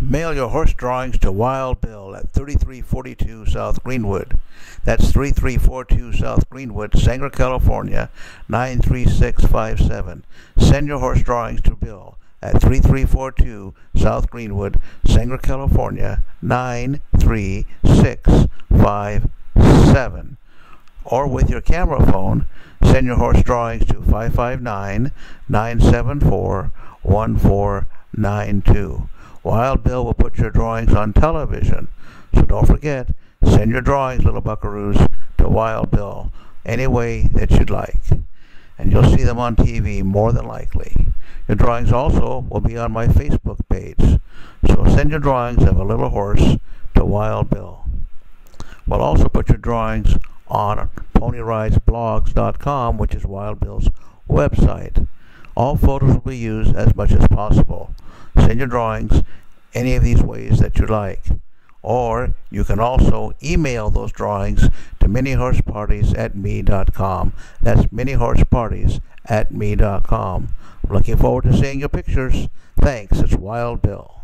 Mail your horse drawings to Wild Bill at 3342 South Greenwood. That's 3342 South Greenwood, Sanger, California, 93657. Send your horse drawings to Bill at 3342 South Greenwood, Sanger, California, 93657. Or with your camera phone, send your horse drawings to 559-974-1492. Wild Bill will put your drawings on television. So don't forget, send your drawings, little buckaroos, to Wild Bill any way that you'd like. And you'll see them on TV more than likely. Your drawings also will be on my Facebook page. So send your drawings of a little horse to Wild Bill. We'll also put your drawings on ponyridesblogs.com, which is Wild Bill's website. All photos will be used as much as possible. Send your drawings any of these ways that you like. Or you can also email those drawings to minihorseparties@me.com. That's minihorseparties@me.com. Looking forward to seeing your pictures. Thanks. It's Wild Bill.